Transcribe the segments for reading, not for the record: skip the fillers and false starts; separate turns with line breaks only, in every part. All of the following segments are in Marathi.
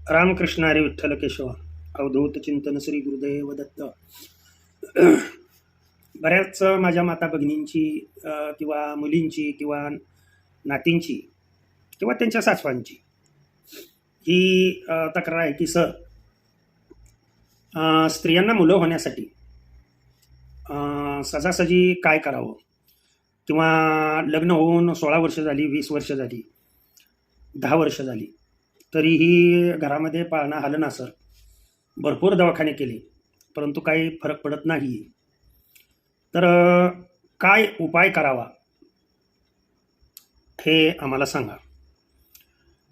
रामकृष्ण हरी विठ्ठल केशव. अवधूत चिंतन श्री गुरुदेव दत्त. बऱ्याच माझ्या माता भगिनींची किंवा मुलींची किंवा नातींची किंवा त्यांच्या सासवांची ही तक्रार आहे की सर, स्त्रियांना मुलं होण्यासाठी सजासजी काय करावं, किंवा लग्न होऊन 16 वर्ष झाली, 20 वर्ष झाली, 10 वर्ष झाली, तरीही घरामध्ये पाळणा हलना सर. भरपूर दवाखाने केले परंतु काही फरक पडत नाही. तर काय उपाय करावा हे आम्हाला सांगा.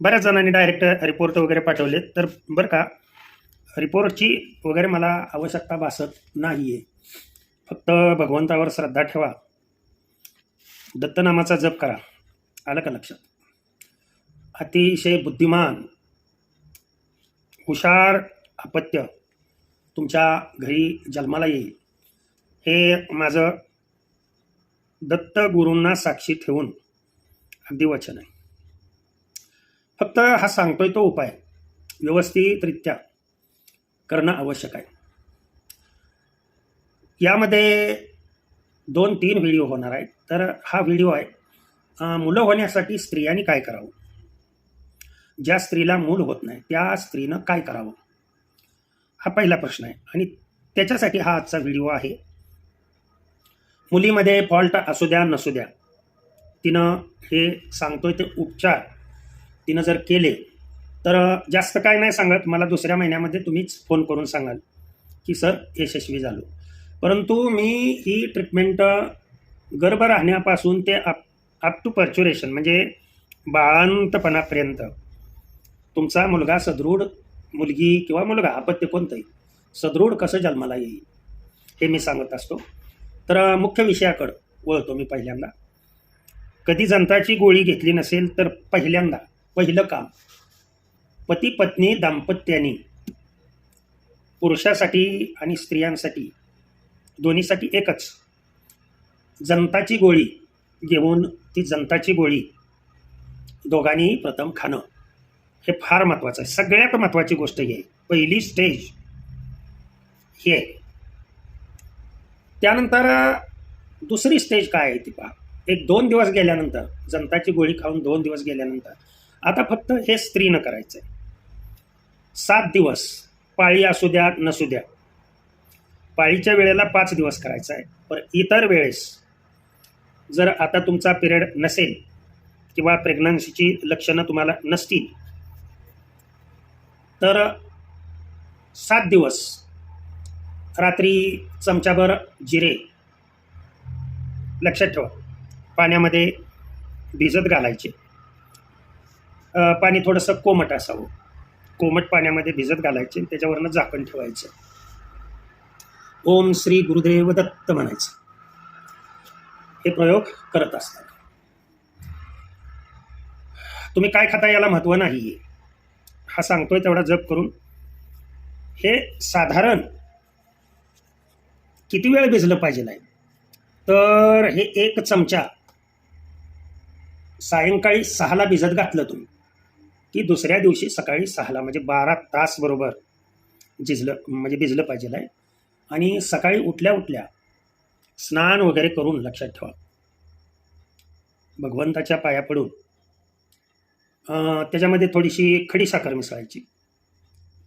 बऱ्याच जणांनी डायरेक्ट रिपोर्ट वगैरे पाठवले. तर बरं का, रिपोर्टची वगैरे मला आवश्यकता भासत नाही आहे. फक्त भगवंतावर श्रद्धा ठेवा, दत्तनामाचा जप करा. आलं का लक्षात? अतिशय बुद्धिमान हुशार अपत्य तुमच्या घरी जन्माला येईल, हे माझं दत्त गुरूंना साक्षी ठेवून अगदी वचन आहे. फक्त हा सांगतोय तो उपाय व्यवस्थितरित्या करणं आवश्यक आहे. यामध्ये 2-3 व्हिडिओ होणार आहेत. तर हा व्हिडिओ आहे मुलं होण्यासाठी स्त्रियांनी काय करावं, ज्या स्त्रीला मूल होत नाही त्या स्त्रीनं काय करावं, हा पहिला प्रश्न आहे. आणि त्याच्यासाठी हा आजचा व्हिडिओ आहे. मुलीमध्ये फॉल्ट असू द्या नसू द्या, तिनं हे सांगतोय ते उपचार तिनं जर केले तर जास्त काय नाही सांगत. मला दुसऱ्या महिन्यामध्ये तुम्हीच फोन करून सांगाल की सर यशस्वी झालो. परंतु मी ही ट्रीटमेंट गर्भ राहण्यापासून ते अप टू पर्च्युरेशन म्हणजे बाळांतपणापर्यंत तुमचा मुलगा सदृढ, मुलगी किंवा मुलगा, अपत्य कोणतंही सदृढ कसं जन्माला येईल हे मी सांगत असतो. तर मुख्य विषयाकडं वळतो मी. पहिल्यांदा, कधी जंताची गोळी घेतली नसेल तर पहिलं काम, पती पत्नी दाम्पत्याने पुरुषासाठी आणि स्त्रियांसाठी दोन्हीसाठी एकच जंताची गोळी घेऊन ती जंताची गोळी दोघांनी प्रथम खाणं हे फार महत्त्वाचं आहे. सगळ्यात महत्त्वाची गोष्ट ही आहे. पहिली स्टेज ही आहे. त्यानंतर दुसरी स्टेज काय आहे ती पहा. 1-2 दिवस गेल्यानंतर, जंताची गोळी खाऊन 2 दिवस गेल्यानंतर आता फक्त हे स्त्रीनं करायचं आहे. 7 दिवस पाळी असू द्या नसू द्या, पाळीच्या वेळेला 5 दिवस करायचं आहे. पण इतर वेळेस जर आता तुमचा पिरियड नसेल किंवा प्रेग्नन्सीची लक्षणं तुम्हाला नसतील तर 7 दिवस रात्री चमचाभर जिरे, लक्षात ठेवा, पाण्यामध्ये भिजत घालायचे. पाणी थोडंसं कोमट असावं. कोमट पाण्यामध्ये भिजत घालायचे, त्याच्यावरनं झाकण ठेवायचं. ओम श्री गुरुदेव दत्त म्हणायचं. हे प्रयोग करत असतात. तुम्ही काय खाता याला महत्त्व नाही आहे. हा सांगतोय तेवढा जप करून हे साधारण किती वेळ भिजलं पाहिजे नाही, तर हे 1 चमचा सायंकाळी 6ला भिजत घातलं तुम्ही की दुसऱ्या दिवशी सकाळी 6ला म्हणजे 12 तास बरोबर भिजलं पाहिजे आहे. आणि सकाळी उठल्या उठल्या स्नान वगैरे करून, लक्षात ठेवा, भगवंताच्या पाया पडून त्याच्यामध्ये थोडीशी खडीसाखर मिसळायची.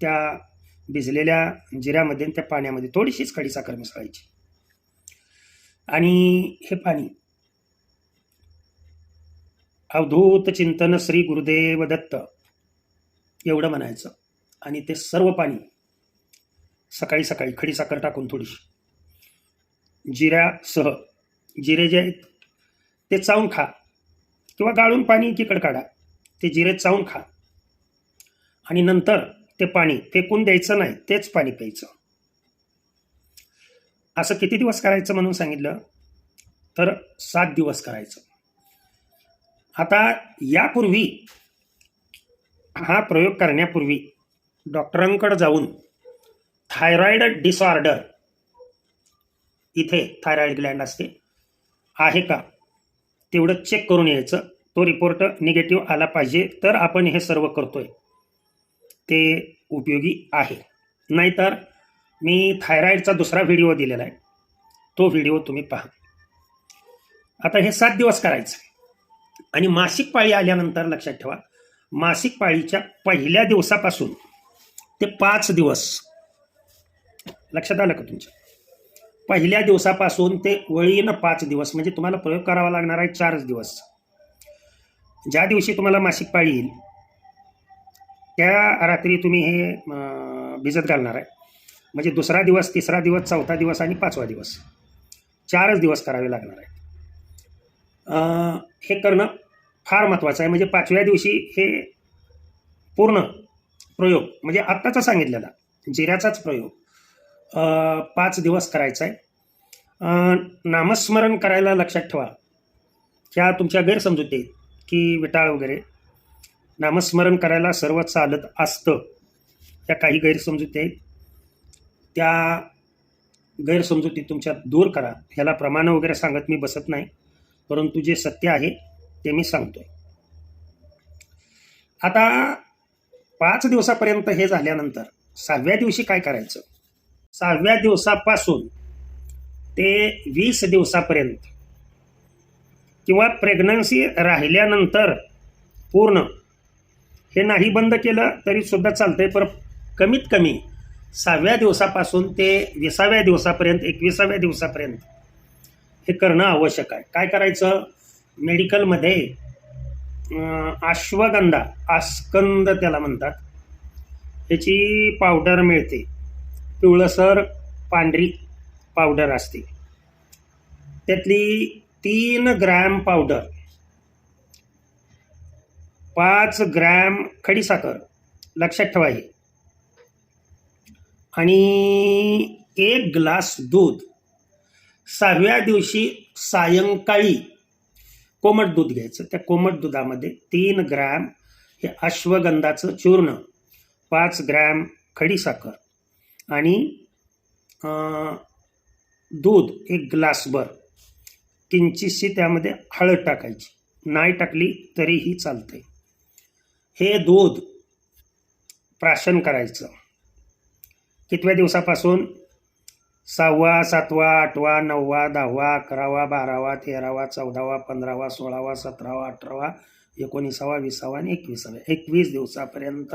त्या भिजलेल्या जिऱ्यामध्ये त्या पाण्यामध्ये थोडीशीच खडीसाखर मिसळायची. आणि हे पाणी अवधूत चिंतन श्री गुरुदेव दत्त एवढं म्हणायचं. आणि ते सर्व पाणी सकाळी सकाळी खडीसाखर टाकून थोडीशी जिऱ्यासह, जिरे जे आहेत ते चावून खा किंवा गाळून पाणी एकीकडे काढा, ते जिरे चावून खा. आणि नंतर ते पाणी फेकून द्यायचं नाही, तेच पाणी प्यायचं. असं किती दिवस करायचं म्हणून सांगितलं तर 7 दिवस करायचं. आता यापूर्वी, हा प्रयोग करण्यापूर्वी डॉक्टरांकडे जाऊन थायरॉइड डिसऑर्डर, इथे थायरॉइड ग्लँड असते, आहे का तेवढं चेक करून यायचं. तो रिपोर्ट निगेटिव्ह आला पाहिजे तर आपण हे सर्व करतोय ते उपयोगी आहे. नाहीतर मी थायरॉईडचा दुसरा व्हिडिओ दिलेला आहे, तो व्हिडिओ तुम्ही पहा. आता हे 7 दिवस करायचं आणि मासिक पाळी आल्यानंतर लक्षात ठेवा, मासिक पाळीच्या पहिल्या दिवसापासून ते 5 दिवस, लक्षात आलं का तुमच्या? पहिल्या दिवसापासून ते वळीनं 5 दिवस, म्हणजे तुम्हाला प्रयोग करावा लागणार आहे 4 दिवस. ज्या दिवशी तुम्हाला मासिक पाळी येईल त्या रात्री तुम्ही हे भिजत घालणार आहे. म्हणजे दुसरा दिवस, तिसरा दिवस, चौथा दिवस आणि 5वा दिवस, 4च दिवस करावे लागणार आहे. हे करणं फार महत्त्वाचं आहे. म्हणजे 5व्या दिवशी हे पूर्ण प्रयोग, म्हणजे आत्ताचा सांगितलेला जिऱ्याचाच प्रयोग 5 दिवस करायचा आहे. नामस्मरण करायला लक्षात ठेवा, ह्या तुमच्या गैरसमजुती आहेत की विटाळ वगैरे नामस्मरण करायला सर्व चालत असतं. त्या काही गैरसमजुती आहेत, त्या गैरसमजुती तुमच्या दूर करा. ह्याला प्रमाण वगैरे सांगत मी बसत नाही, परंतु जे सत्य आहे ते मी सांगतोय. आता 5 दिवसापर्यंत हे झाल्यानंतर 6व्या दिवशी काय करायचं? 6व्या दिवसापासून ते 20 दिवसापर्यंत किंवा प्रेग्नन्सी राहिल्यानंतर पूर्ण हे नाही बंद केलं तरी सुद्धा चालतंय, पण कमीत कमी 6व्या दिवसापासून ते 20व्या दिवसापर्यंत, 21व्या दिवसापर्यंत हे करणं आवश्यक आहे. काय करायचं? मेडिकलमध्ये अश्वगंधा, आस्कंद त्याला म्हणतात, ह्याची पावडर मिळते. पिवळसर पांढरी पावडर असते. त्यातली 3 ग्रॅम पावडर, 5 ग्रॅम खडीसाखर, लक्षात ठेवा हे, आणि 1 ग्लास दूध 6व्या दिवशी सायंकाळी कोमट दूध घ्यायचं. त्या कोमट दुधामध्ये 3 ग्रॅम हे अश्वगंधाचं चूर्ण, 5 ग्रॅम खडीसाखर आणि दूध 1 ग्लासभर, किंचितशी त्यामध्ये हळद टाकायची, नाही टाकली तरीही चालते. हे दूध प्राशन करायचं. कितव्या दिवसापासून? 6वा, 7वा, 8वा, 9वा, 10वा, 11वा, 12वा, 13वा, 14वा, 15वा, 16वा, 17वा, 18वा, 19वा, 20वा आणि 21वा, 21 दिवसापर्यंत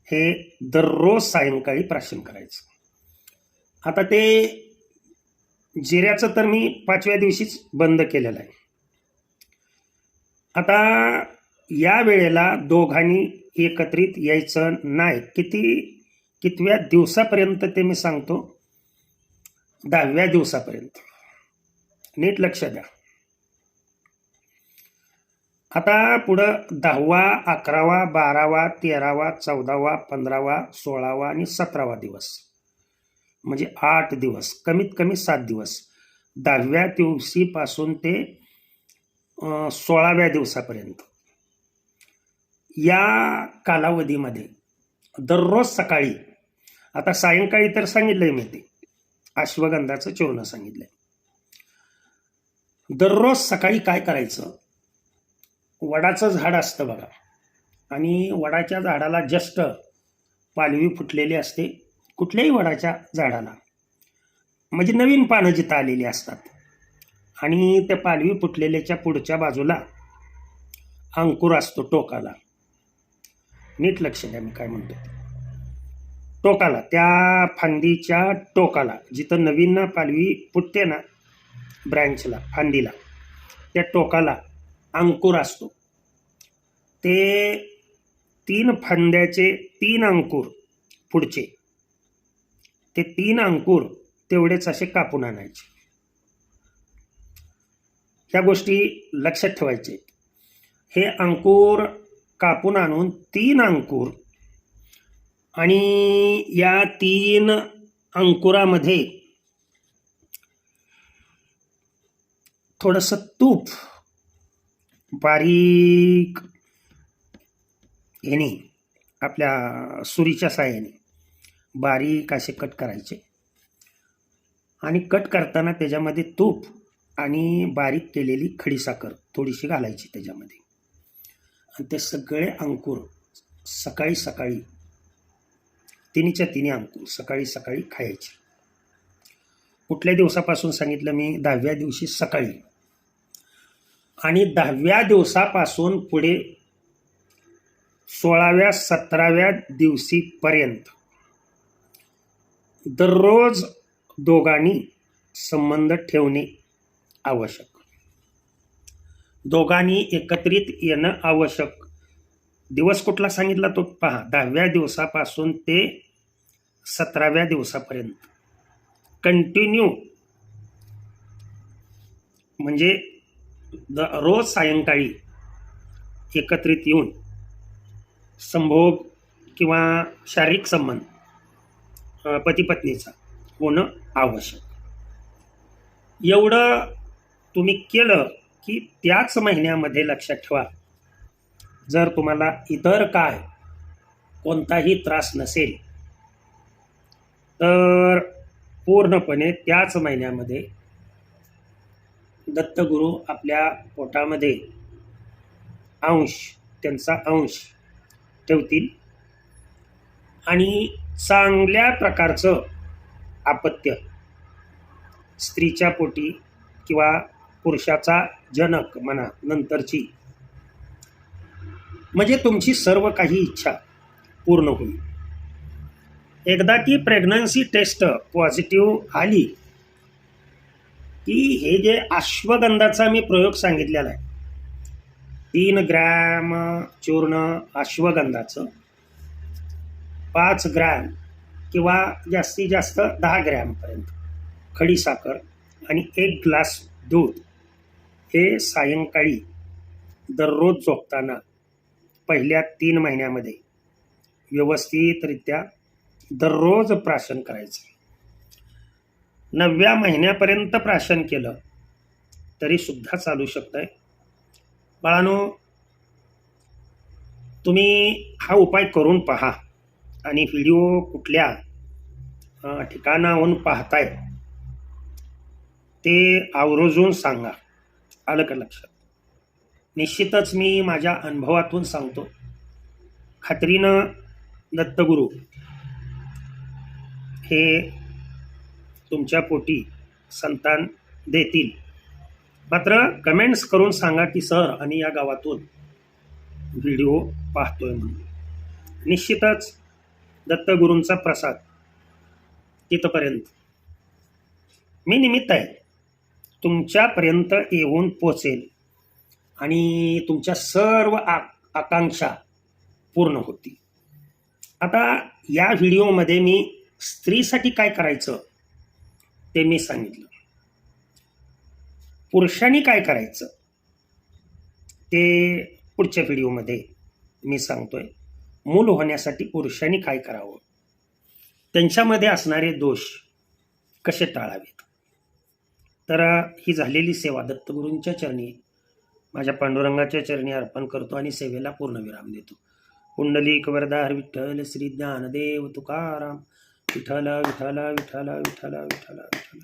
हे दररोज सायंकाळी प्राशन करायचं. आता ते जिऱ्याचं तर मी 5व्या दिवशीच बंद केलेलं आहे. आता या वेळेला दोघांनी एकत्रित यायचं नाही. कितव्या दिवसापर्यंत ते मी सांगतो? 10व्या दिवसापर्यंत. नीट लक्ष द्या. आता पुढं 10वा, 11वा, 12वा, 13वा, 14वा, 15वा, 16वा आणि 17वा दिवस, म्हणजे 8 दिवस, कमीत कमी 7 दिवस. 10व्या दिवशीपासून ते 16व्या दिवसापर्यंत या कालावधीमध्ये दररोज सकाळी, आता सायंकाळी तर सांगितलंय मी, ते अश्वगंधाचं चूर्ण सांगितलंय. दररोज सकाळी काय करायचं? वडाचं झाड असतं बघा, आणि वडाच्या झाडाला जस्ट पालवी फुटलेली असते. कुठल्याही वडाच्या झाडाला, म्हणजे नवीन पानं जिथं आलेली असतात, आणि त्या पालवी फुटलेल्याच्या पुढच्या बाजूला अंकुर असतो टोकाला. नीट लक्ष द्या मी काय म्हणतो. टोकाला, त्या फांदीच्या टोकाला जिथं नवीन पालवी फुटते ना, ब्रँचला, फांदीला, त्या टोकाला अंकुर असतो. ते 3 फांद्याचे 3 अंकुर पुढचे, ते 3 अंकुर तेवढेच असे कापून आणायचे. ह्या गोष्टी लक्षात ठेवायचे. हे अंकुर कापून आणून 3 अंकुर, आणि या 3 अंकुरामध्ये थोडंसं तूप बारीक ह्याने, आपल्या सुरीच्या साहाय्याने बारीक असे कट करायचे, आणि कट करताना त्याच्यामध्ये तूप आणि बारीक केलेली खडीसाखर थोडीशी घालायची त्याच्यामध्ये, आणि ते सगळे अंकुर सकाळी सकाळी तिन्हीच्या तिन्ही अंकुर सकाळी सकाळी खायचे. कुठल्या दिवसापासून सांगितलं मी? 10व्या दिवशी सकाळी. आणि 10व्या दिवसापासून पुढे 16व्या 17व्या दिवशीपर्यंत दररोज दोघांनी संबंध ठेवणे आवश्यक. दोघांनी एकत्रित येणं आवश्यक. दिवस कुठला सांगितला तो पहा. 10व्या दिवसापासून ते 17व्या दिवसापर्यंत कंटिन्यू, म्हणजे रोज सायंकाळी एकत्रित येऊन संभोग किंवा शारीरिक संबंध पती पत्नीचा होणं आवश्यक. एवढं तुम्ही केलं की त्याच महिन्यामध्ये लक्षात ठेवा, जर तुम्हाला इतर काय कोणताही त्रास नसेल तर पूर्णपणे त्याच महिन्यामध्ये दत्तगुरू आपल्या पोटामध्ये त्यांचा अंश ठेवतील आणि चांगल्या प्रकारचं अपत्य स्त्रीच्या पोटी किंवा पुरुषाचा जनक म्हणा नंतरची, म्हणजे तुमची सर्व काही इच्छा पूर्ण होईल. एकदा की प्रेग्नन्सी टेस्ट पॉझिटिव्ह आली की हे जे अश्वगंधाचा मी प्रयोग सांगितलेला आहे, 3 ग्रॅम चूर्ण अश्वगंधाचं, 5 ग्रॅम किंवा जास्तीत जास्त 10 ग्रॅमपर्यंत खडीसाखर आणि 1 ग्लास दूध, हे सायंकाळी दररोज झोपताना पहिल्या 3 महिन्यामध्ये व्यवस्थितरित्या दररोज प्राशन करायचं. 9व्या महिन्यापर्यंत प्राशन केलं तरी सुद्धा चालू शकतंय. बाळांनो, तुम्ही हा उपाय करून पहा आणि व्हिडिओ कुठल्या ठिकाणाहून पाहताय ते आवर्जून सांगा. आलं का लक्षात? निश्चितच मी माझ्या अनुभवातून सांगतो, खात्रीनं दत्तगुरू हे तुमच्या पोटी संतान देतील. मात्र कमेंट्स करून सांगा की सर आणि या गावातून व्हिडिओ पाहतोय म्हणून. निश्चितच दत्तगुरूंचा प्रसाद तिथपर्यंत मी निमित्त आहे, तुमच्यापर्यंत येऊन पोचेल आणि तुमच्या सर्व आकांक्षा पूर्ण होतील. आता या व्हिडिओमध्ये मी स्त्रीसाठी काय करायचं ते मी सांगितलं. पुरुषांनी काय करायचं ते पुढच्या व्हिडिओमध्ये मी सांगतोय. मूल होण्यासाठी पुरुषांनी काय करावं, त्यांच्यामध्ये असणारे दोष कसे टाळावेत. तर ही झालेली सेवा दत्तगुरूंच्या चरणी, माझ्या पांडुरंगाच्या चरणी अर्पण करतो आणि सेवेला पूर्णविराम देतो. पुंडलिक वरदार विठ्ठल श्री ज्ञानदेव तुकाराम. विठ्ठल विठ्ठल विठ्ठल विठ्ठल विठ्ठल विठ्ठल.